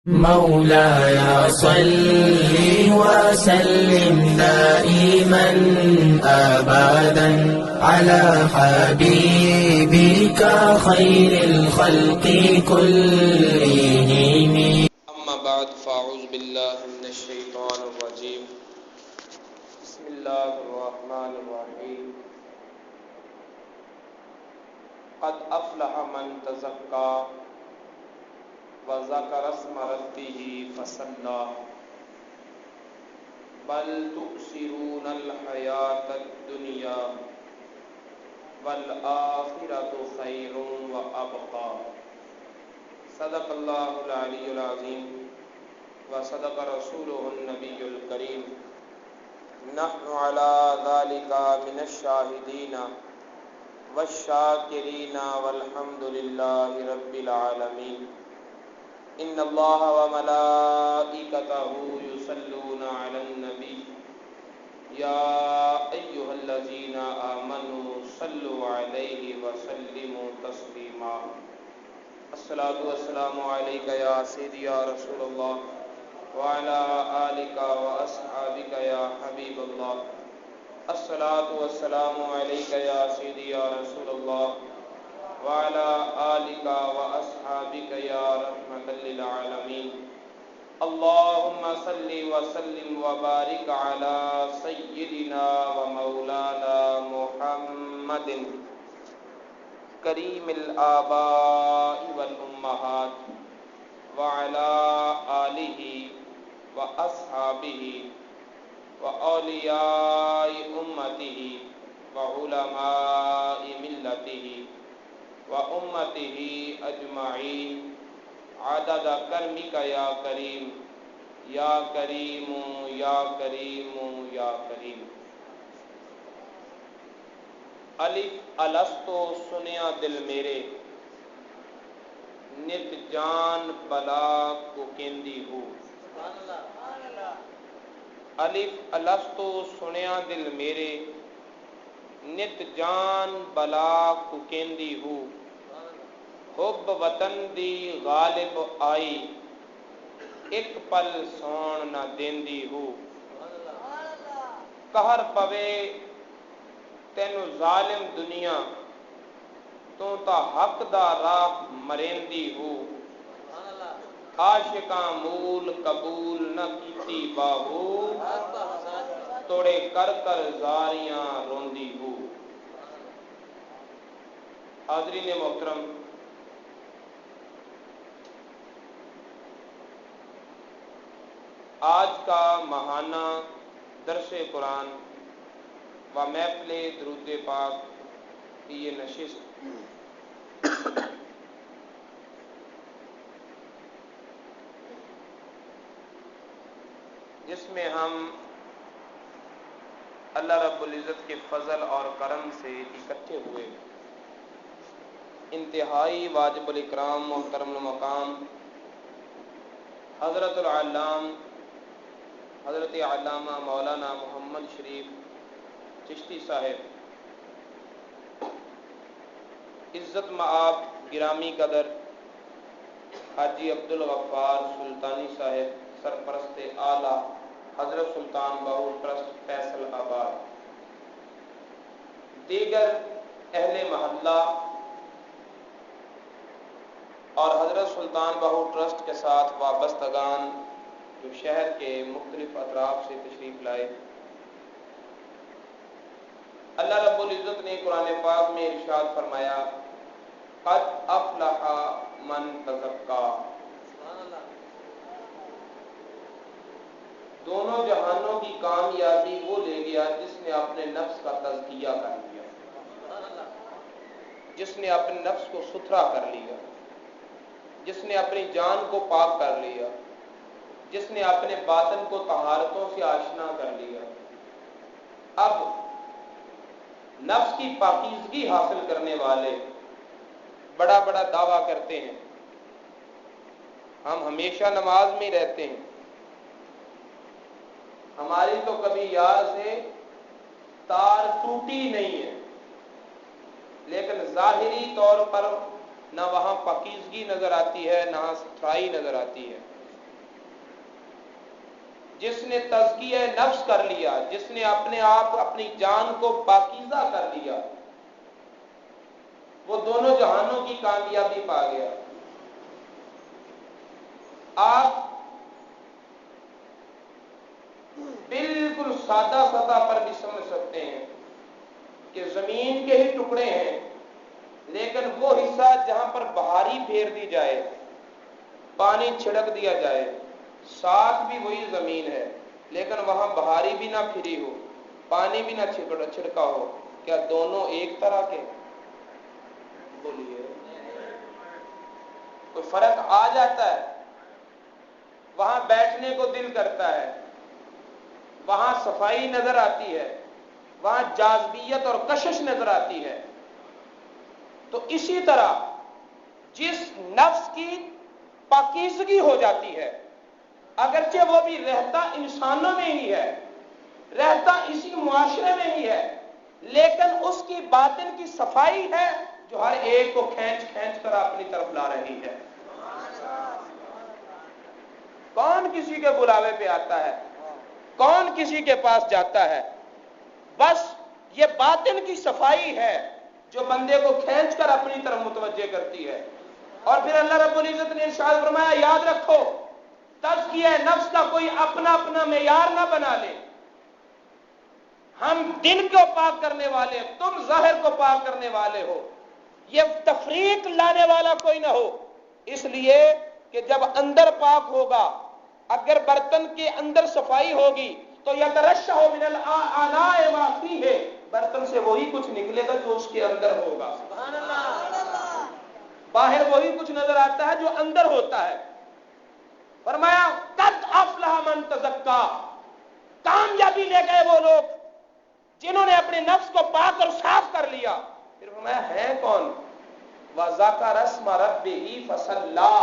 مولاي صل وسلم دائما أبدا على حبيبك خير الخلق كلهم. أما بعد فأعوذ بالله من الشيطان الرجيم. بسم الله الرحمن الرحيم. قد أفلح من تزكى وذكر اسم ربه فصلى بل تؤثرون الحياة الدنيا والآخرة خير وأبقى. صدق الله العلي العظيم وصدق رسوله النبي الكريم. نحن على ذلك من الشاهدين والشاكرين والحمد لله رب العالمين. ان الله وملائكته يصلون على النبي يا ايها الذين آمنوا صلوا عليه وسلموا تسليما. الصلاة والسلام عليك يا سيدي يا رسول الله وعلى آلك وأصحابك يا حبيب الله. الصلاة والسلام عليك يا سيدي يا رسول الله وعلى آلك وأصحابك يا رحمة للعالمين. اللهم صل وسلم وبارك على سيدنا ومولانا محمد کریم الآباء والأمہات وعلى آلہ وأصحابہ وأولیاء أمتہ وعلماء ملتہ وأمتہ أجمعین عدد کرمک یا کریم یا کریم یا کریم یا کریم. الف الستو سنیا دل میرے نت جان بلا کو کیندی ہو. الف الستو سنیا دل میرے نت جان بلا کو کیندی ہو. حب وطن دی غالب آئی ایک پل سون نہ دیندی ہو. قہر پوے تینو ظالم دنیا تو تا حق دا راہ مریندی ہو. عاشقاں مول قبول نہ کیتی باہو توڑے کر کر زاریاں روندی ہو. حاضرین محترم، آج کا ماہانہ درس قرآن و محفل درود پاک کی یہ نشست جس میں ہم اللہ رب العزت کے فضل اور کرم سے اکٹھے ہوئے انتہائی واجب الاکرام محترم المقام حضرت العلام حضرت علامہ مولانا محمد شریف چشتی صاحب عزت مآب گرامی قدر حاجی عبدالغفار سلطانی صاحب سرپرست اعلیٰ حضرت سلطان باہو ٹرسٹ فیصل آباد، دیگر اہل محلہ اور حضرت سلطان باہو ٹرسٹ کے ساتھ وابستگان جو شہر کے مختلف اطراف سے تشریف لائے. اللہ رب العزت نے قرآن پاک میں ارشاد فرمایا قد افلح من تزکا. دونوں جہانوں کی کامیابی وہ لے گیا جس نے اپنے نفس کا تزکیہ کر لیا، جس نے اپنے نفس کو ستھرا کر لیا، جس نے اپنی جان کو پاک کر لیا، جس نے اپنے باطن کو طہارتوں سے آشنا کر لیا. اب نفس کی پاکیزگی حاصل کرنے والے بڑا بڑا دعویٰ کرتے ہیں ہم ہمیشہ نماز میں رہتے ہیں، ہماری تو کبھی یار سے تار ٹوٹی نہیں ہے، لیکن ظاہری طور پر نہ وہاں پاکیزگی نظر آتی ہے نہ صفائی نظر آتی ہے. جس نے تزکیہ نفس کر لیا، جس نے اپنے آپ اپنی جان کو پاکیزہ کر لیا، وہ دونوں جہانوں کی کامیابی پا گیا۔ آپ بالکل سادہ سطح پر بھی سمجھ سکتے ہیں کہ زمین کے ہی ٹکڑے ہیں، لیکن وہ حصہ جہاں پر بہاری پھیر دی جائے، پانی چھڑک دیا جائے، ساتھ بھی وہی زمین ہے، لیکن وہاں بہاری بھی نہ پھری ہو، پانی بھی نہ چھڑکا ہو، کیا دونوں ایک طرح کے؟ بولیے، کوئی فرق آ جاتا ہے؟ وہاں بیٹھنے کو دل کرتا ہے، وہاں صفائی نظر آتی ہے، وہاں جاذبیت اور کشش نظر آتی ہے۔ تو اسی طرح جس نفس کی پاکیزگی ہو جاتی ہے، اگرچہ وہ بھی رہتا انسانوں میں ہی ہے، رہتا اسی معاشرے میں ہی ہے، لیکن اس کی باطن کی صفائی ہے جو ہر ایک کو کھینچ کھینچ کر اپنی طرف لا رہی ہے۔ کون کسی کے بلاوے پہ آتا ہے؟ کون کسی کے پاس جاتا ہے؟ بس یہ باطن کی صفائی ہے جو بندے کو کھینچ کر اپنی طرف متوجہ کرتی ہے۔ اور پھر اللہ رب العزت نے ارشاد فرمایا، یاد رکھو تزکیہ نفس کا کوئی اپنا اپنا معیار نہ بنا لے۔ ہم دل کو پاک کرنے والے، تم ظاہر کو پاک کرنے والے ہو، یہ تفریق لانے والا کوئی نہ ہو، اس لیے کہ جب اندر پاک ہوگا، اگر برتن کے اندر صفائی ہوگی تو یترشح من الآناء ما فیہ، برتن سے وہی کچھ نکلے گا جو اس کے اندر ہوگا۔ سبحان اللہ۔ باہر وہی کچھ نظر آتا ہے جو اندر ہوتا ہے۔ فرمایا قد افلح من تزکا، کامیابی لے گئے وہ لوگ جنہوں نے اپنے نفس کو پاک اور صاف کر لیا۔ پھر فرمایا ہے کون؟ وَذَكَرَ اسْمَ رَبِّهِ فَصَلَّى،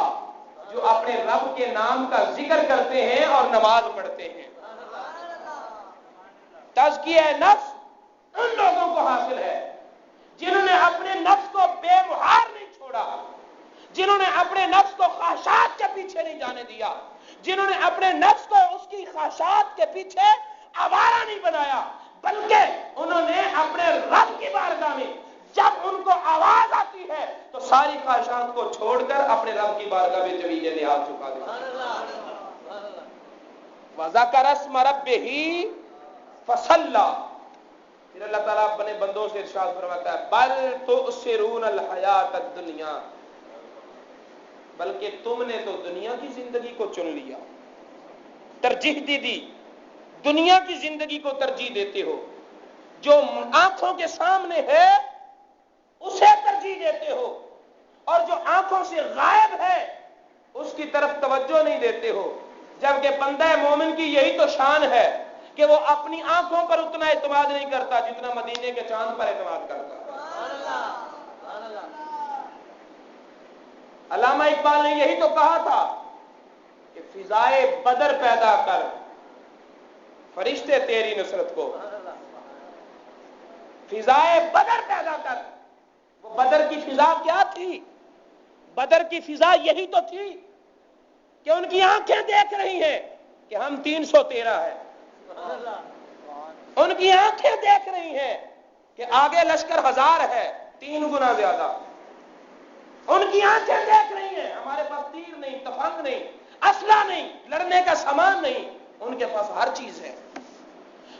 جو اپنے رب کے نام کا ذکر کرتے ہیں اور نماز پڑھتے ہیں۔ تزکیہ نفس ان لوگوں کو حاصل ہے جنہوں نے اپنے نفس کو بے مہار نہیں چھوڑا، جنہوں نے اپنے نفس کو خواہشات کے پیچھے نہیں جانے دیا، جنہوں نے اپنے نفس کو اس کی خواہشات کے پیچھے آوارہ نہیں بنایا، بلکہ انہوں نے اپنے رب کی بارگاہ میں جب ان کو آواز آتی ہے تو ساری خواہشات کو چھوڑ کر اپنے رب کی بارگاہ میں جبین نیاز چکا دیتے۔ وَذَكَرَ اسْمَ رَبِّهِ فَصَلَّى، پھر اللہ تعالیٰ اپنے بندوں سے ارشاد فرماتا ہے بل تؤثرون الحیات الدنیا، بلکہ تم نے تو دنیا کی زندگی کو چن لیا، ترجیح دی، دنیا کی زندگی کو ترجیح دیتے ہو، جو آنکھوں کے سامنے ہے اسے ترجیح دیتے ہو، اور جو آنکھوں سے غائب ہے اس کی طرف توجہ نہیں دیتے ہو، جبکہ بندہ مومن کی یہی تو شان ہے کہ وہ اپنی آنکھوں پر اتنا اعتماد نہیں کرتا جتنا مدینے کے چاند پر اعتماد کرتا ہے۔ علامہ اقبال نے یہی تو کہا تھا کہ فضائے بدر پیدا کر فرشتے تیری نصرت کو، فضائے بدر پیدا کر۔ وہ بدر کی فضا کیا تھی؟ بدر کی فضا یہی تو تھی کہ ان کی آنکھیں دیکھ رہی ہیں کہ ہم 313 ہیں، ان کی آنکھیں دیکھ رہی ہیں کہ آگے لشکر 1000 ہے، 3 گنا زیادہ، ان کی آنکھیں دیکھ رہی ہیں ہمارے پاس تیر نہیں، تفنگ نہیں، اسلحہ نہیں، لڑنے کا سامان نہیں، ان کے پاس ہر چیز ہے۔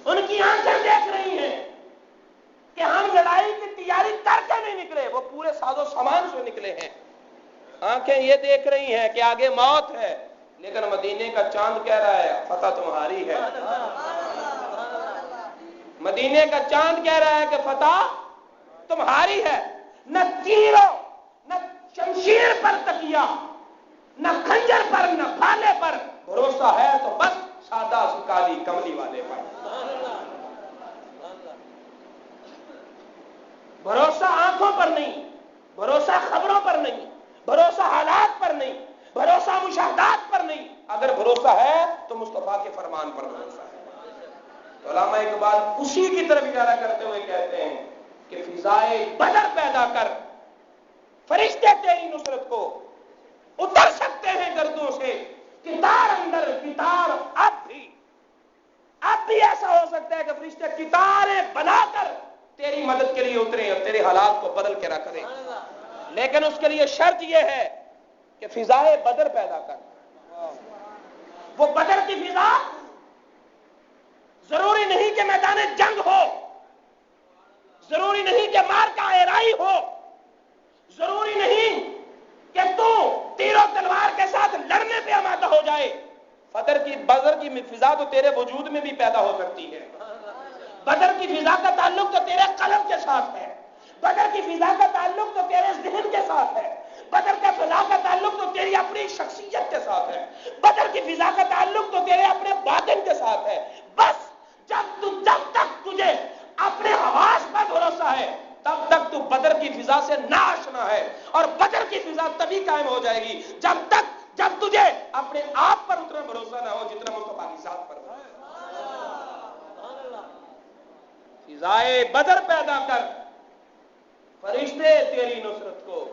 ان کی آنکھیں دیکھ رہی ہیں کہ ہم لڑائی کی تیاری کر کے نہیں نکلے، وہ پورے ساز و سامان سے نکلے ہیں۔ آنکھیں یہ دیکھ رہی ہیں کہ آگے موت ہے، لیکن مدینے کا چاند کہہ رہا ہے فتح تمہاری ہے۔ مدینے کا چاند کہہ رہا ہے کہ فتح تمہاری ہے۔ نہ تیروں نہ شمشیر پر تکیہ، نہ خنجر پر، نہ بھالے پر، بھروسہ ہے تو بس سادہ سی کالی کملی والے پر۔ بھروسہ آنکھوں پر نہیں، بھروسہ خبروں پر نہیں، بھروسہ حالات پر نہیں، بھروسہ مشاہدات پر نہیں، اگر بھروسہ ہے تو مصطفیٰ کے فرمان پر بھروسہ ہے۔ تو علامہ اقبال اسی کی طرف اشارہ کرتے ہوئے کہتے ہیں کہ فضائے بدر پیدا کر، فرشتے تیری نصرت کو، اتر سکتے ہیں گردوں سے، کتار اندر کتار اب بھی مدد کے لیے اتریں اور تیرے حالات کو بدل کے رکھ دیں، لیکن اس کے لیے شرط یہ ہے کہ فضائے بدر پیدا کر۔ وہ بدر کی فضا ضروری نہیں کہ میدان جنگ ہو، ضروری نہیں کہ مار کا ارائی ہو، ضروری نہیں کہ تو تیر و تلوار کے ساتھ لڑنے پہ آمادہ ہو جائے۔ بدر کی فضا تو تیرے وجود میں بھی پیدا ہو سکتی ہے۔ بدر کی فضا کا تعلق تو تیرے قلب کے ساتھ ہے، بدر کی فضا کا تعلق تو تیرے ذہن کے ساتھ ہے، بدر کا فضا کا تعلق تو تیری اپنی شخصیت کے ساتھ ہے، بدر کی فضا کا تعلق تو تیرے اپنے باطن کے ساتھ ہے۔ بس جب تک تجھے اپنے حواس پر بھروسہ ہے تب تک تو بدر کی فضا سے ناآشنا ہے، اور بدر کی فضا تبھی قائم ہو جائے گی جب تجھے اپنے آپ پر اتنا بھروسہ نہ ہو جتنا مصطفیٰ کی ذات پر ہو۔ فضائے بدر پیدا کر، فرشتے تیری نصرت کو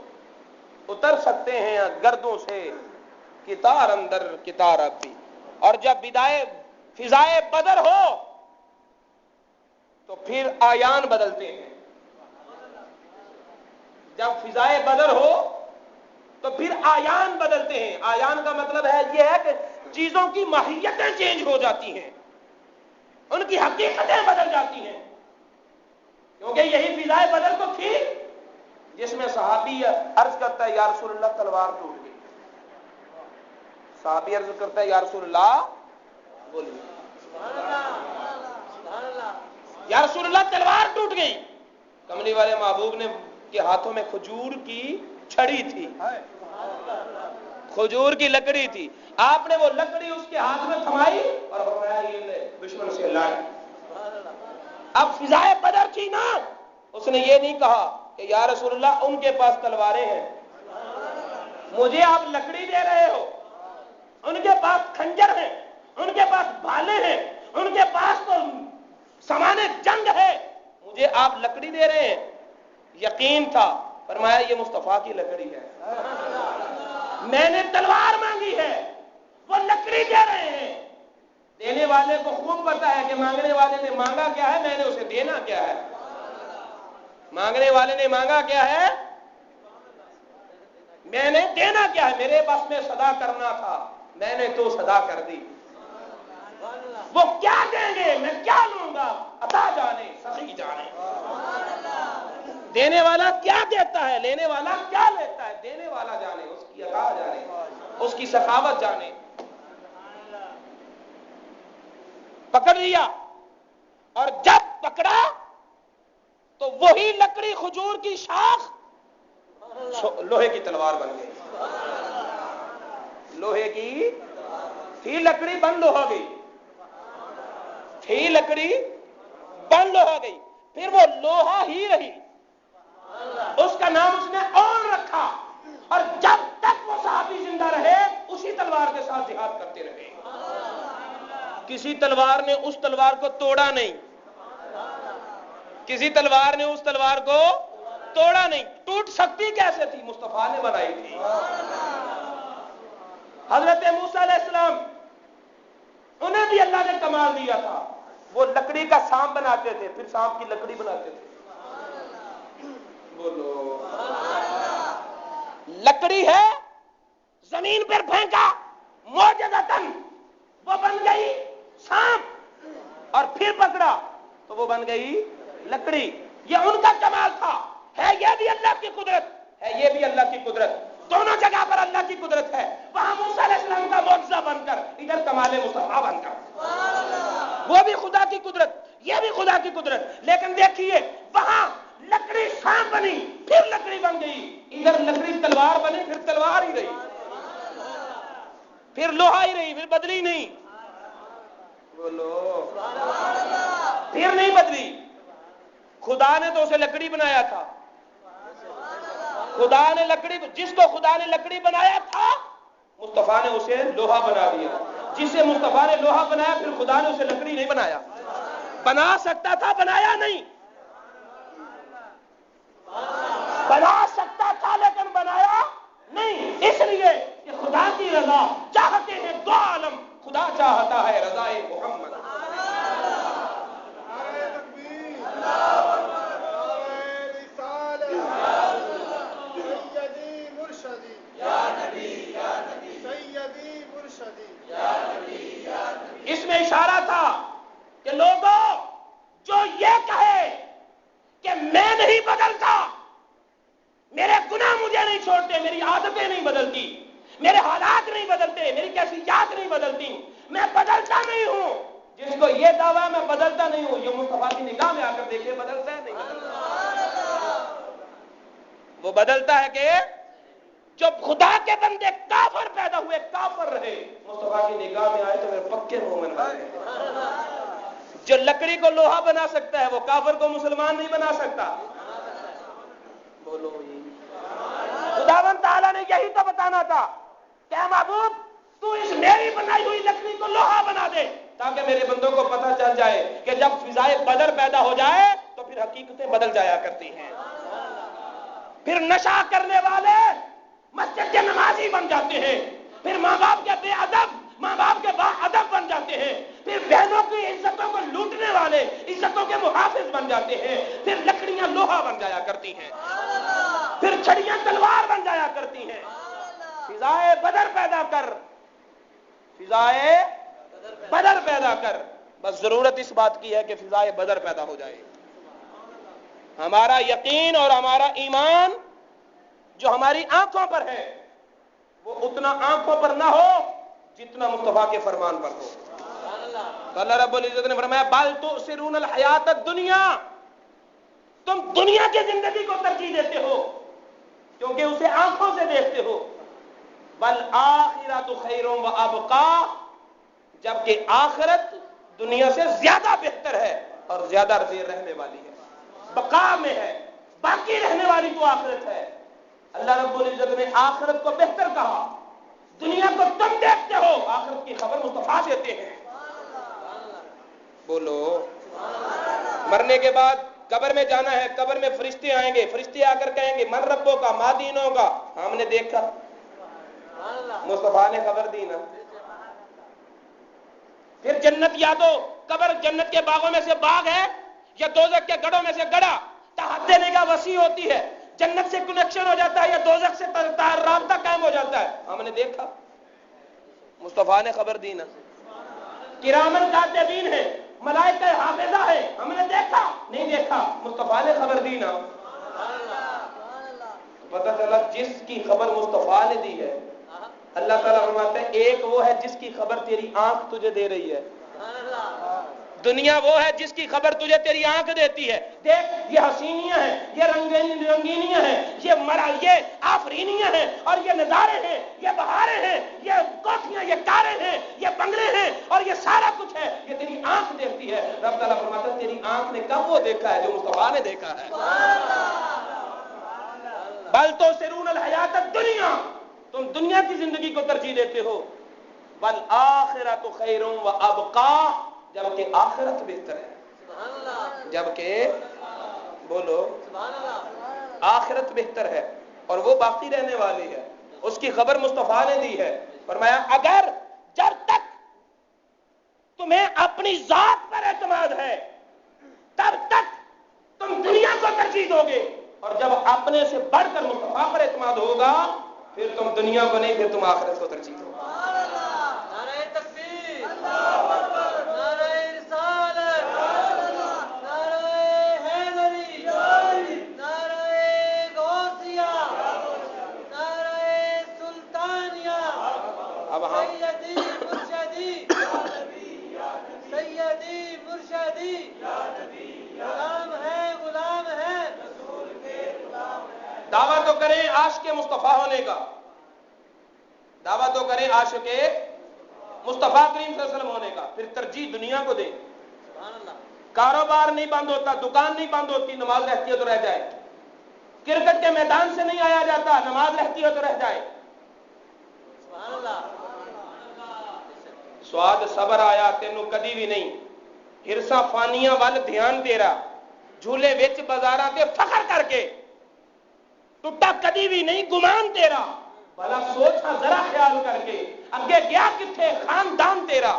اتر سکتے ہیں گردوں سے، کتار اندر کتار آتی۔ اور جب فضائے بدر ہو تو پھر آیان بدلتے ہیں۔ جب فضائے بدر ہو تو پھر آیان بدلتے ہیں۔ آیان کا مطلب ہے یہ ہے کہ چیزوں کی ماہیتیں چینج ہو جاتی ہیں، ان کی حقیقتیں بدل جاتی ہیں، کیونکہ یہی فضائے بدر تو تھی جس میں صحابی عرض کرتا ہے یا رسول اللہ تلوار ٹوٹ گئی۔ صحابی عرض کرتا ہے یا رسول اللہ بولیے یا رسول اللہ تلوار ٹوٹ گئی۔ کملی والے محبوب نے کے ہاتھوں میں کھجور کی چھڑی تھی، کھجور کی لکڑی تھی، آپ نے وہ لکڑی اس کے ہاتھ میں تھمائی اور فرمایا یہ لے دشمن سے لڑ۔ اب فضائے بدر تھی نا، اس نے یہ نہیں کہا کہ یا رسول اللہ ان کے پاس تلواریں ہیں، مجھے آپ لکڑی دے رہے ہو، ان کے پاس کھنجر ہیں، ان کے پاس بھالے ہیں، ان کے پاس تو سامان جنگ ہے، مجھے آپ لکڑی دے رہے ہیں۔ یقین تھا، فرمایا یہ مصطفیٰ کی لکڑی ہے، میں نے تلوار مانگی ہے، وہ لکڑی دے رہے ہیں۔ دینے والے کو خوب پتا ہے کہ مانگنے والے نے مانگا کیا ہے، میں نے اسے دینا کیا ہے۔ مانگنے والے نے مانگا کیا ہے، میں نے دینا کیا ہے۔ میرے بس میں صدا کرنا تھا، میں نے تو صدا کر دی۔ وہ کیا دیں گے، میں کیا لوں گا، عطا جانے سخی جانے۔ دینے والا کیا دیتا ہے، لینے والا کیا لیتا ہے، دینے والا جانے، اس کی عطا جانے، اس کی سخاوت جانے۔ پکڑ لیا، اور جب پکڑا تو وہی لکڑی کھجور کی شاخ لوہے کی تلوار بن گئی۔ لوہے کی تھی لکڑی بند ہو گئی، تھی لکڑی بند ہو گئی، پھر وہ لوہا ہی رہی، اس کا نام اس نے اور رکھا، اور جب تک وہ صحابی زندہ رہے اسی تلوار کے ساتھ جہاد کرتے رہے۔ کسی تلوار نے اس تلوار کو توڑا نہیں، کسی تلوار نے اس تلوار کو توڑا نہیں۔ ٹوٹ سکتی کیسے تھی، مصطفیٰ نے بنائی تھی۔ حضرت موسیٰ علیہ السلام انہیں بھی اللہ نے کمال دیا تھا، وہ لکڑی کا سانپ بناتے تھے، پھر سانپ کی لکڑی بناتے تھے۔ بولو، لکڑی ہے، زمین پر پھینکا، معجزتاً وہ بن گئی سانپ، اور پھر پکڑا تو وہ بن گئی لکڑی۔ یہ ان کا کمال تھا، ہے یہ بھی اللہ کی قدرت، ہے یہ بھی اللہ کی قدرت، دونوں جگہ پر اللہ کی قدرت ہے۔ وہاں موسیٰ علیہ السلام کا معجزہ بن کر، ادھر کمال مصطفیٰ بن کر، وہ بھی خدا کی قدرت، یہ بھی خدا کی قدرت۔ لیکن دیکھیے وہاں لکڑی سانپ بنی، پھر لکڑی بن گئی، ادھر لکڑی تلوار بنی، پھر تلوار ہی رہی، پھر لوہا ہی رہی، پھر بدلی نہیں۔ بولو، پھر نہیں بدلی۔ خدا نے تو اسے لکڑی بنایا تھا، خدا نے لکڑی، جس کو خدا نے لکڑی بنایا تھا مصطفیٰ نے اسے لوہا بنا دیا۔ جسے مصطفیٰ نے لوہا بنایا پھر خدا نے اسے لکڑی نہیں بنایا۔ بنا سکتا تھا، بنایا نہیں، بنا سکتا تھا لیکن بنایا نہیں، اس لیے کہ خدا کی رضا چاہتے ہیں دو عالم، خدا چاہتا ہے رضائے محمد۔ میں اشارہ تھا کہ لوگوں جو یہ کہے کہ میں نہیں بدلتا، میرے گناہ مجھے نہیں چھوڑتے، میری عادتیں نہیں بدلتی، میرے حالات نہیں بدلتے، میری کیفیات نہیں بدلتی، میں بدلتا نہیں ہوں، جس کو یہ دعویٰ ہے میں بدلتا نہیں ہوں، یہ مصطفیٰ کی نگاہ میں آ کر دیکھے بدلتا ہے نہیں بدلتا؟ وہ بدلتا ہے کہ جب خدا کے بندے کافر پیدا ہوئے کافر رہے، مصطفیٰ کی نگاہ میں آئے تو میرے پکے مومن بنے۔ جو لکڑی کو لوہا بنا سکتا ہے وہ کافر کو مسلمان نہیں بنا سکتا۔ بولو خداوند تعالیٰ نے یہی تو بتانا تھا کہ اے محبوب تو اس میری بنائی ہوئی لکڑی کو لوہا بنا دے، تاکہ میرے بندوں کو پتہ چل جائے کہ جب فضائے بدر پیدا ہو جائے تو پھر حقیقتیں بدل جایا کرتی ہیں، پھر نشہ کرنے والے مسجد کے نمازی بن جاتے ہیں، پھر ماں باپ کے بے ادب ماں باپ کے با ادب بن جاتے ہیں، پھر بہنوں کی عزتوں کو لوٹنے والے عزتوں کے محافظ بن جاتے ہیں، پھر لکڑیاں لوہا بن جایا کرتی ہیں، پھر چھڑیاں تلوار بن جایا کرتی ہیں۔ فضائے بدر پیدا کر، فضائے بدر پیدا کر، بس ضرورت اس بات کی ہے کہ فضائے بدر پیدا ہو جائے۔ ہمارا یقین اور ہمارا ایمان جو ہماری آنکھوں پر ہے وہ اتنا آنکھوں پر نہ ہو جتنا مصطفیٰ کے فرمان پر ہو۔ اللہ رب العزت نے فرمایا بل تؤثرون الحیات الدنیا، تم دنیا کی زندگی کو ترجیح دیتے ہو کیونکہ اسے آنکھوں سے دیکھتے ہو، والآخرۃ خیر وابقیٰ، جبکہ آخرت دنیا سے زیادہ بہتر ہے اور زیادہ دیر رہنے والی ہے، بقا میں ہے، باقی رہنے والی تو آخرت ہے۔ اللہ رب العزت نے آخرت کو بہتر کہا، دنیا کو تم دیکھتے ہو، آخرت کی خبر مصطفیٰ دیتے ہیں۔ بولو مرنے کے بعد قبر میں جانا ہے، قبر میں فرشتے آئیں گے، فرشتے آ کر کہیں گے من ربوں کا ما دینوں کا، ہم نے دیکھا، مصطفیٰ نے خبر دی نا۔ پھر جنت یادو، قبر جنت کے باغوں میں سے باغ ہے یا دوزخ کے گڑھوں میں سے گڑھا، تحت نگاہ وسیع ہوتی ہے، جنت سے کنیکشن ہو جاتا ہے یا دوزخ سے رابطہ قائم ہو جاتا ہے، ہم نے دیکھا، مصطفیٰ نے خبر دی نا۔ کرامن کاتبین ہے، ملائکہ حافظہ ہے، ہم نے دیکھا نہیں دیکھا، مصطفیٰ نے خبر دی نا۔ پتہ چلا جس کی خبر مصطفیٰ نے دی ہے، اللہ تعالیٰ فرماتے ہیں ایک وہ ہے جس کی خبر تیری آنکھ تجھے دے رہی ہے، دنیا وہ ہے جس کی خبر تجھے تیری آنکھ دیتی ہے، دیکھ یہ حسینیاں ہیں، یہ رنگینیاں ہیں، یہ آفرینیاں ہیں، اور یہ نظارے ہیں، یہ بہاریں ہیں، یہ کوٹھیاں، یہ کاریں ہیں، یہ بنگلے ہیں، اور یہ سارا کچھ ہے، یہ تیری آنکھ دیکھتی ہے۔ رب تعالیٰ فرماتا ہے تیری آنکھ نے کب وہ دیکھا ہے جو مصطفیٰ نے دیکھا ہے۔ بل تؤثرون الحیات الدنیا، تم دنیا کی زندگی کو ترجیح دیتے ہو، والآخرۃ خیر وابقیٰ، جبکہ آخرت بہتر ہے، جبکہ بولو آخرت بہتر ہے اور وہ باقی رہنے والی ہے، اس کی خبر مصطفیٰ نے دی ہے۔ فرمایا اگر جب تک تمہیں اپنی ذات پر اعتماد ہے تب تک تم دنیا کو ترجیح دو گے، اور جب اپنے سے بڑھ کر مصطفیٰ پر اعتماد ہوگا پھر تم دنیا کو نہیں، پھر تم آخرت کو ترجیح دو۔ دعویٰ تو کریں عاشق مصطفیٰ ہونے کا، دعویٰ تو کریں عاشق مصطفیٰ کریم صلی اللہ علیہ وسلم ہونے کا، پھر ترجیح دنیا کو دیں۔ کاروبار نہیں بند ہوتا، دکان نہیں بند ہوتی، نماز رہتی ہے تو رہ جائے، کرکٹ کے میدان سے نہیں آیا جاتا، نماز رہتی ہے تو رہ جائے۔ سواد صبر آیا تینوں کدی بھی نہیں، ہرساں فانیاں وال دھیان تیرا، جھولے وچ بازاراں تے فخر کر کے ٹوٹا کدی بھی نہیں گمان تیرا، بھلا سوچا ذرا خیال کر کے اگے گیا کتھے خاندان تیرا،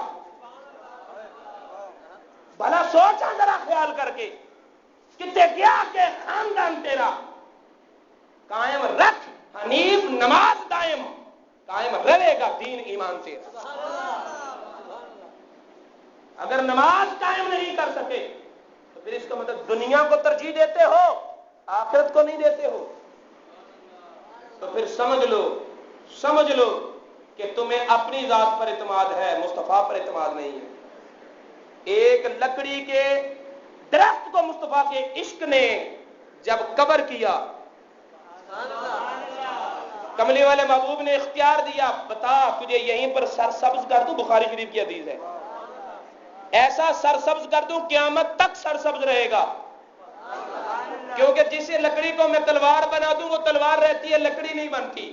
بھلا سوچا ذرا خیال کر کے کتھے گیا کہ خاندان تیرا، قائم رکھ حنیف نماز دائم، قائم رہے گا دین ایمان تیرا۔ اگر نماز قائم نہیں کر سکے تو پھر اس کا مطلب دنیا کو ترجیح دیتے ہو، آخرت کو نہیں دیتے ہو. تو پھر سمجھ لو کہ تمہیں اپنی ذات پر اعتماد ہے، مصطفیٰ پر اعتماد نہیں ہے. ایک لکڑی کے درخت کو مصطفیٰ کے عشق نے جب کور کیا، کملی والے محبوب نے اختیار دیا، بتا تجھے یہیں پر سرسبز کر دوں، بخاری شریف کی حدیث ہے، ایسا سرسبز کر دوں قیامت تک سرسبز رہے گا. کیونکہ جسے لکڑی کو میں تلوار بنا دوں وہ تلوار رہتی ہے، لکڑی نہیں بنتی.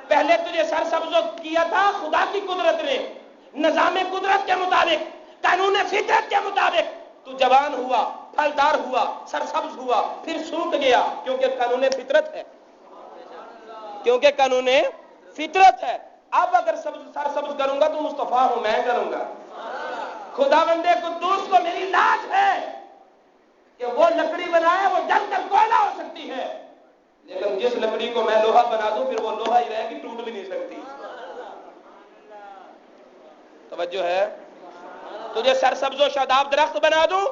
پہلے تجھے سرسبز کیا تھا خدا کی قدرت نے، نظام قدرت کے مطابق، قانون فطرت کے مطابق. تو جوان ہوا، پھلدار ہوا، سرسبز ہوا، پھر سوکھ گیا کیونکہ قانون فطرت ہے، کیونکہ قانون فطرت ہے. اب اگر سرسبز کروں گا تو مصطفیٰ ہوں، میں کروں گا. خدا بندے قدوس کو میری لاج ہے کہ وہ لکڑی بنائے، وہ جل کر کوئلہ ہو سکتی ہے، لیکن جس لکڑی کو میں لوہا بنا دوں پھر وہ لوہا ہی رہے گی، ٹوٹ بھی نہیں سکتی. توجہ ہے؟ تجھے سرسبز و شاداب درخت بنا دوں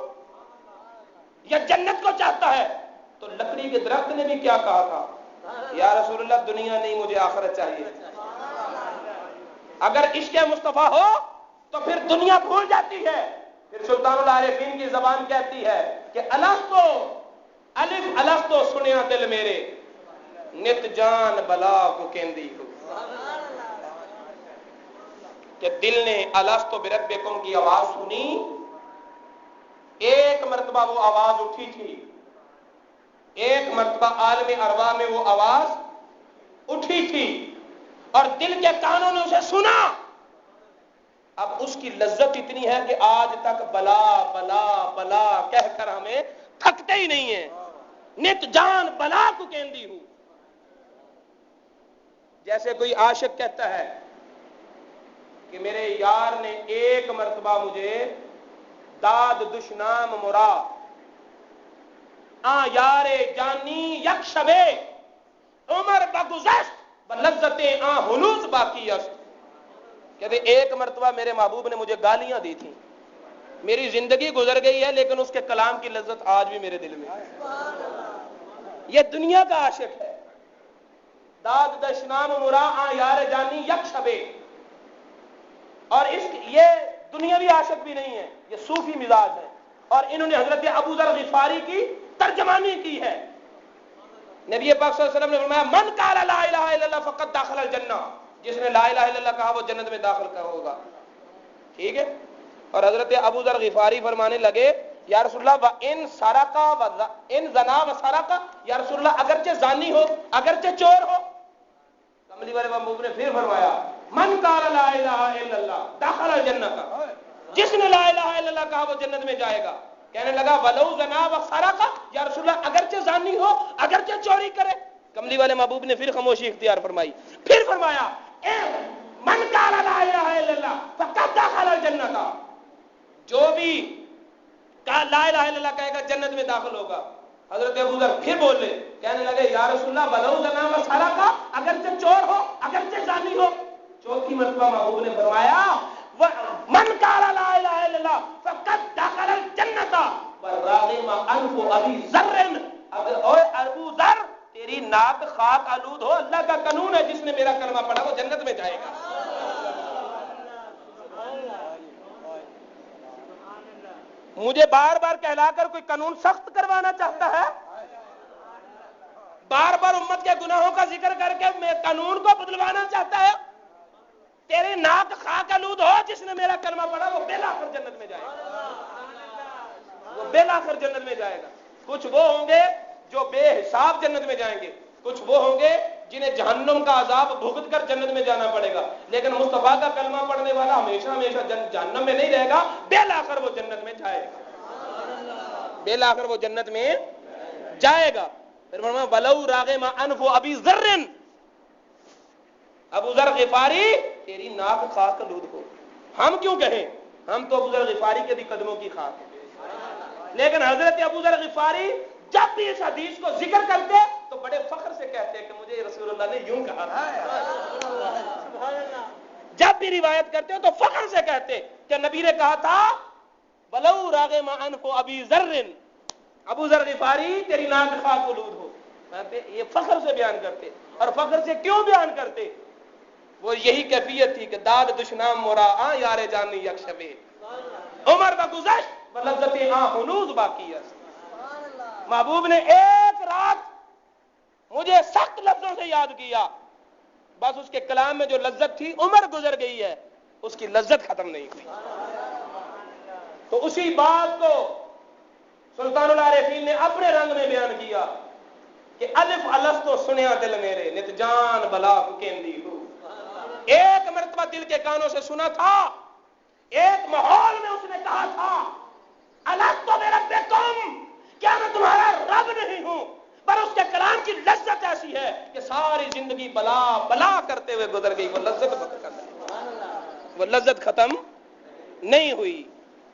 یا جنت کو چاہتا ہے؟ تو لکڑی کے درخت نے بھی کیا کہا تھا؟ یا رسول اللہ دنیا نہیں، مجھے آخرت چاہیے. اگر عشق مصطفیٰ ہو تو پھر دنیا بھول جاتی ہے. پھر سلطان العارفین کی زبان کہتی ہے کہ الستو الف الستو سنیا دل میرے، نت جان بلا کو کہندی ہو. کہ دل نے الستو بربکم کی آواز سنی، ایک مرتبہ وہ آواز اٹھی تھی، ایک مرتبہ عالم ارواح میں وہ آواز اٹھی تھی اور دل کے کانوں نے اسے سنا. اب اس کی لذت اتنی ہے کہ آج تک بلا بلا بلا کہہ کر ہمیں تھکتے ہی نہیں ہیں. نت جان بلا کو کہندی ہوں. جیسے کوئی عاشق کہتا ہے کہ میرے یار نے ایک مرتبہ مجھے داد دشنام مرا، یار جانی یک شبے عمر بگذشت بلذت ہنوز باقی است. کہتے ایک مرتبہ میرے محبوب نے مجھے گالیاں دی تھیں، میری زندگی گزر گئی ہے لیکن اس کے کلام کی لذت آج بھی میرے دل میں ہے. یہ دنیا کا عاشق ہے. داد دشنام مرا یار جانی یک شبے. اور یہ دنیاوی عاشق بھی نہیں ہے، یہ صوفی مزاج ہے. اور انہوں نے حضرت ابو ذر غفاری کی ترجمانی کی ہے. نبی پاک صلی اللہ علیہ وسلم نے فرمایا من قال لا الہ الا اللہ فقد دخل الجنہ، جس نے لا الہ الا اللہ کہا وہ جنت میں داخل کا ہوگا. ٹھیک ہے. اور حضرت ابو ذر غفاری فرمانے لگے یا رسول اللہ ان سرقا ان زنا و سرقا، یا رسول اللہ اگرچہ زانی ہو اگرچہ چور ہو. کملی والے محبوب نے پھر فرمایا من قال لا الہ الا اللہ دخل الجنہ، جس نے لا الہ الا اللہ کہا وہ جنت میں جائے گا. کہنے لگا ولو زنا و سرقا، یا رسول اللہ اگرچہ زانی ہو اگرچہ چوری کرے. کملی والے محبوب نے پھر خاموشی اختیار فرمائی. پھر فرمایا من قال لا الہ الا اللہ فقد دخل الجنہ، جو بھی لا الہ الا اللہ کہے گا جنت میں داخل ہوگا. حضرت ابو ذر پھر بولے، کہنے لگے یا رسول اللہ ولو زنا و سرقا، اگرچہ چور ہو اگرچہ زانی ہو. چوتھی مرتبہ محبوب نے فرمایا من قال لا الہ الا اللہ فقد دخل الجنہ والراغم انف ابی ذر. اوے ابو ذر تیری ناک خاک آلود ہو، اللہ کا قانون ہے جس نے میرا کلمہ پڑھا وہ جنت میں جائے گا. مجھے بار بار کہلا کر کوئی قانون سخت کروانا چاہتا ہے، بار بار امت کے گناہوں کا ذکر کر کے میں قانون کو بدلوانا چاہتا ہے. تیری ناک خاک آلود ہو، جس نے میرا کلمہ پڑھا وہ بالآخر جنت میں جائے گا، وہ بالآخر جنت میں جائے گا. کچھ وہ ہوں گے جو بے حساب جنت میں جائیں گے، کچھ وہ ہوں گے جنہیں جہنم کا عذاب بھگت کر جنت میں جانا پڑے گا. لیکن مصطفیٰ کا کلمہ پڑھنے والا ہمیشہ ہمیشہ جہنم میں نہیں رہے گا، بالآخر وہ جنت میں جائے گا، بالآخر وہ جنت میں جائے گا. پھر فرمایا ولو راغم انف ابی ذر، ابو ذر غفاری تیری ناک خاک آلود ہو. ہم کیوں کہیں؟ ہم تو ابو ذر غفاری کے بھی قدموں کی خاک ہیں. لیکن حضرت ابو ذر غفاری جب بھی اس حدیث کو ذکر کرتے تو بڑے فخر سے کہتے کہ مجھے رسول اللہ نے یوں کہا تھا. جب بھی روایت کرتے تو فخر سے کہتے کہ نبی نے کہا تھا بلو راغم عنہ ابی ذر، ابو ذر غفاری تیری ناک خاک آلود ہو. یہ فخر سے بیان کرتے. اور فخر سے کیوں بیان کرتے؟ وہ یہی کیفیت تھی کہ داد دشنام مورا آ یار جانی یک شبے عمر کا گزشت و لذت آ ہنوز باقی ہے. محبوب نے ایک رات مجھے سخت لفظوں سے یاد کیا، بس اس کے کلام میں جو لذت تھی عمر گزر گئی ہے، اس کی لذت ختم نہیں ہوئی. تو اسی بات کو سلطان العارفین نے اپنے رنگ میں بیان کیا کہ الف الستو سنیا دل میرے نت جان بلا کیندی ہو. ایک مرتبہ دل کے کانوں سے سنا تھا، ایک ماحول میں اس نے کہا تھا الستو بربکم، کیا میں تمہارا رب نہیں ہوں؟ پر اس کے کلام کی لذت ایسی ہے کہ ساری زندگی بلا بلا کرتے ہوئے گزر گئی، وہ لذت ختم نہیں ہوئی.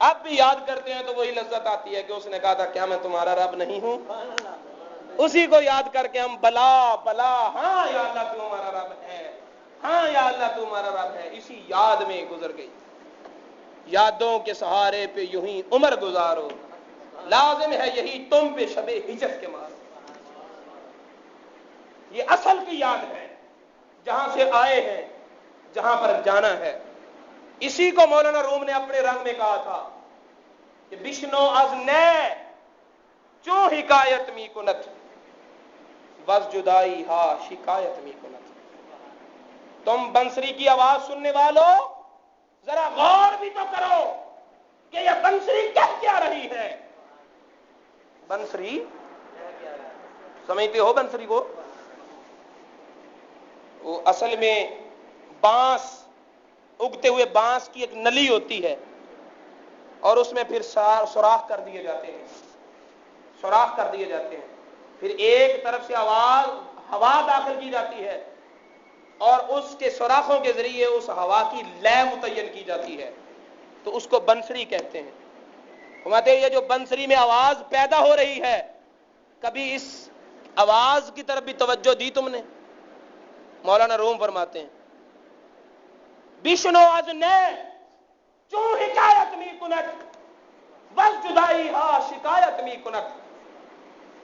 اب بھی یاد کرتے ہیں تو وہی لذت آتی ہے کہ اس نے کہا تھا کیا میں تمہارا رب نہیں ہوں؟ اسی کو یاد کر کے ہم بلا بلا، ہاں یا اللہ تو ہمارا رب ہے، ہاں یا اللہ تو ہمارا رب ہے، اسی یاد میں گزر گئی. یادوں کے سہارے پہ یوں ہی عمر گزارو، لازم ہے یہی تم پہ شب ہجر کے مارو. یہ اصل کی یاد ہے، جہاں سے آئے ہیں، جہاں پر جانا ہے. اسی کو مولانا روم نے اپنے رنگ میں کہا تھا کہ بشنو از نے چوں حکایت می کنت بس جدائی ہا شکایت می کنت. تم بنسری کی آواز سننے والوں ذرا غور بھی تو کرو کہ یہ بنسری کہہ کیا رہی ہے. بنسری سمجھتے ہو؟ بنسری کو وہ اصل میں بانس، اگتے ہوئے بانس کی ایک نلی ہوتی ہے اور اس میں پھر سوراخ کر دیے جاتے ہیں، سوراخ کر دیے جاتے ہیں. پھر ایک طرف سے آواز ہوا داخل کی جاتی ہے اور اس کے سوراخوں کے ذریعے اس ہوا کی لے متعین کی جاتی ہے، تو اس کو بنسری کہتے ہیں. فرماتے ہیں یہ جو بنسری میں آواز پیدا ہو رہی ہے، کبھی اس آواز کی طرف بھی توجہ دی تم نے؟ مولانا روم فرماتے ہیں بشنو از نے چوں حکایت می کنت بس جدائی ہا شکایت می کنت.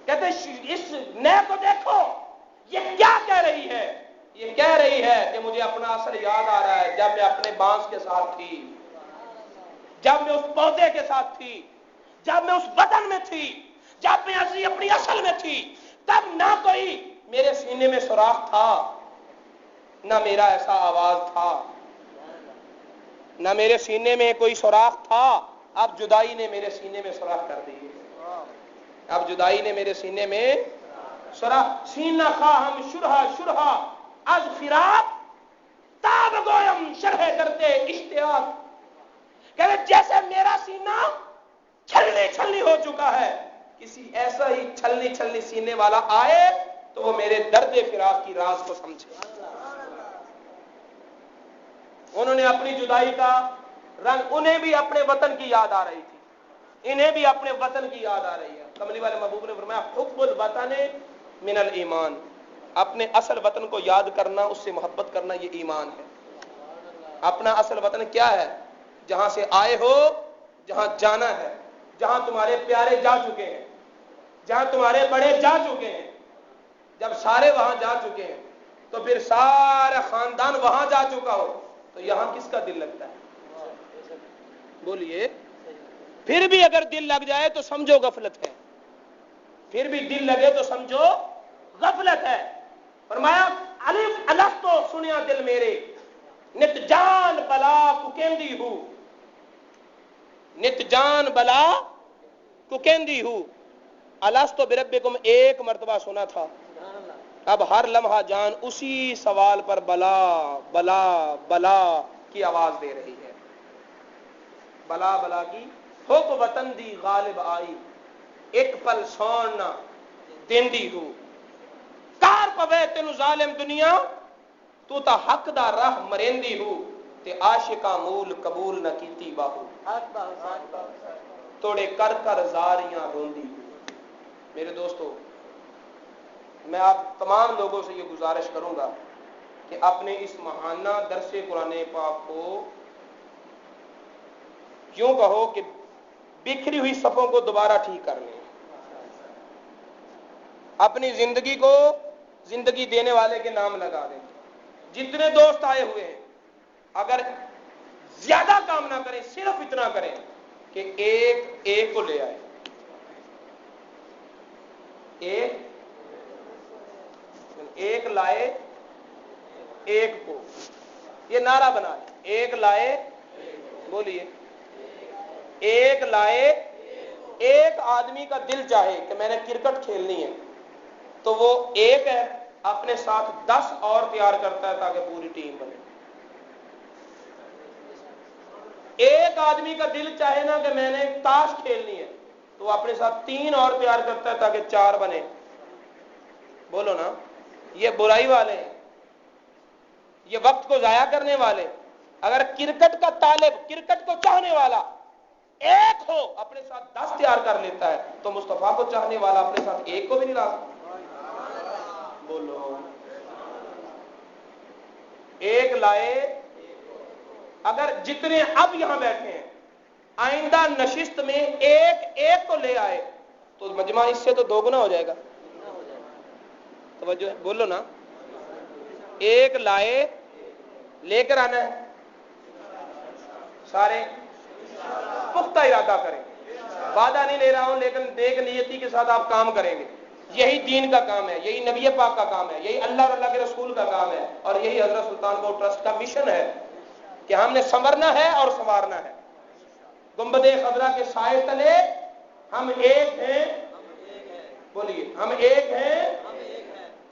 کہتے اس نے کو دیکھو، یہ کیا کہہ رہی ہے؟ یہ کہہ رہی ہے کہ مجھے اپنا اثر یاد آ رہا ہے جب میں اپنے بانس کے ساتھ تھی، جب میں اس پودے کے ساتھ تھی، جب میں اس وطن میں تھی، جب میں اپنی اصل میں تھی، تب نہ کوئی میرے سینے میں سوراخ تھا، نہ میرا ایسا آواز تھا، نہ میرے سینے میں کوئی سوراخ تھا. اب جدائی نے میرے سینے میں سوراخ کر دی، اب جدائی نے میرے سینے میں سوراخ. سینہ خواہم شرحا شرحا از فراق تاب گویم شرح کرتے اشتیاق. کہتے جیسے میرا سینہ چھلنی چھلنی ہو چکا ہے، کسی ایسا ہی چھلنی چھلنی سینے والا آئے تو وہ میرے درد فراق کی راز کو سمجھے. انہوں نے اپنی جدائی کا رنگ، انہیں بھی اپنے وطن کی یاد آ رہی تھی، انہیں بھی اپنے وطن کی یاد آ رہی ہے. کملی والے محبوب نے فرمایا حب الوطن من الایمان، اپنے اصل وطن کو یاد کرنا، اس سے محبت کرنا، یہ ایمان ہے. اپنا اصل وطن کیا ہے؟ جہاں سے آئے ہو، جہاں جانا ہے، جہاں تمہارے پیارے جا چکے ہیں، جہاں تمہارے بڑے جا چکے ہیں. جب سارے وہاں جا چکے ہیں تو پھر سارا خاندان وہاں جا چکا ہو تو یہاں کس کا دل لگتا ہے؟ بولیے. پھر بھی اگر دل لگ جائے تو سمجھو غفلت ہے، پھر بھی دل لگے تو سمجھو غفلت ہے. فرمایا الف الستو سنیا دل میرے نت جان بلا ککیندی ہوں، نت جان بلا ککیندی ہوں. الستو بربکم ایک مرتبہ سنا تھا، اب ہر لمحہ جان اسی سوال پر بلا بلا بلا کی آواز دے رہی ہے. بلا بلا کی حب وطن دی غالب آئی، ایک پل سون نہ دیندی ہوں. کار پوے تینو ظالم دنیا تو تا حق دا راہ مریندی ہوں، تے عاشقاں مول قبول نہ کیتی باہو، توڑے کر کر زاریاں روندی ہوں. میرے دوستو، میں آپ تمام لوگوں سے یہ گزارش کروں گا کہ اپنے اس ماہانہ درس قرآن پاک کو یوں کہو کہ بکھری ہوئی صفوں کو دوبارہ ٹھیک کر لیں. اپنی زندگی کو زندگی دینے والے کے نام لگا دیں. جتنے دوست آئے ہوئے ہیں اگر زیادہ کام نہ کریں, صرف اتنا کریں کہ ایک کو لے آئے. ایک لائے ایک کو, یہ نعرہ بنا لیں. ایک لائے, بولیے, ایک لائے. ایک آدمی کا دل چاہے کہ میں نے کرکٹ کھیلنی ہے تو وہ ایک ہے, اپنے ساتھ 10 اور تیار کرتا ہے تاکہ پوری ٹیم بنے. ایک آدمی کا دل چاہے نا کہ میں نے تاش کھیلنی ہے تو وہ اپنے ساتھ 3 اور تیار کرتا ہے تاکہ 4 بنے. بولو نا, یہ برائی والے ہیں, یہ وقت کو ضائع کرنے والے. اگر کرکٹ کا طالب, کرکٹ کو چاہنے والا ایک ہو, اپنے ساتھ 10 تیار کر لیتا ہے, تو مصطفیٰ کو چاہنے والا اپنے ساتھ ایک کو بھی نہیں لا سکتا. بولو, ایک لائے. اگر جتنے اب یہاں بیٹھے ہیں آئندہ نشست میں ایک کو لے آئے تو مجمع اس سے تو 2 گنا ہو جائے گا. توجہ ہے, بولو نا. ایک لائے, لے کر آنا ہے, سارے پختہ ارادہ کریں. وعدہ نہیں لے رہا ہوں لیکن نیک نیتی کے ساتھ آپ کام کریں گے. یہی دین کا کام ہے, یہی نبی پاک کا کام ہے, یہی اللہ اور اللہ کے رسول کا کام ہے, اور یہی حضرت سلطان بہو ٹرسٹ کا مشن ہے کہ ہم نے سنورنا ہے اور سنوارنا ہے. گنبد خضرا کے سائے تلے ہم ایک ہیں. بولیے, ہم ایک ہیں.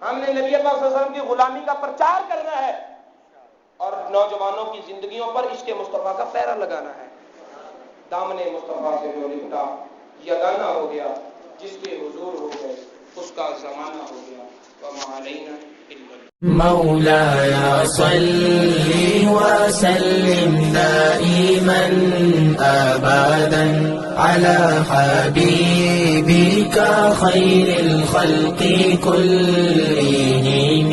ہم نے نبی پاک صلی اللہ علیہ وسلم کی غلامی کا پرچار کرنا ہے اور نوجوانوں کی زندگیوں پر عشق مصطفیٰ کا پہرا لگانا ہے. دامن مصطفیٰ سے جو لپٹا یگانہ ہو گیا, جس کے حضور ہو گئے اس کا زمانہ ہو گیا. وما علینا الا مولاي صل وسلم دائما أبدا على حبيبك خير الخلق كلهم.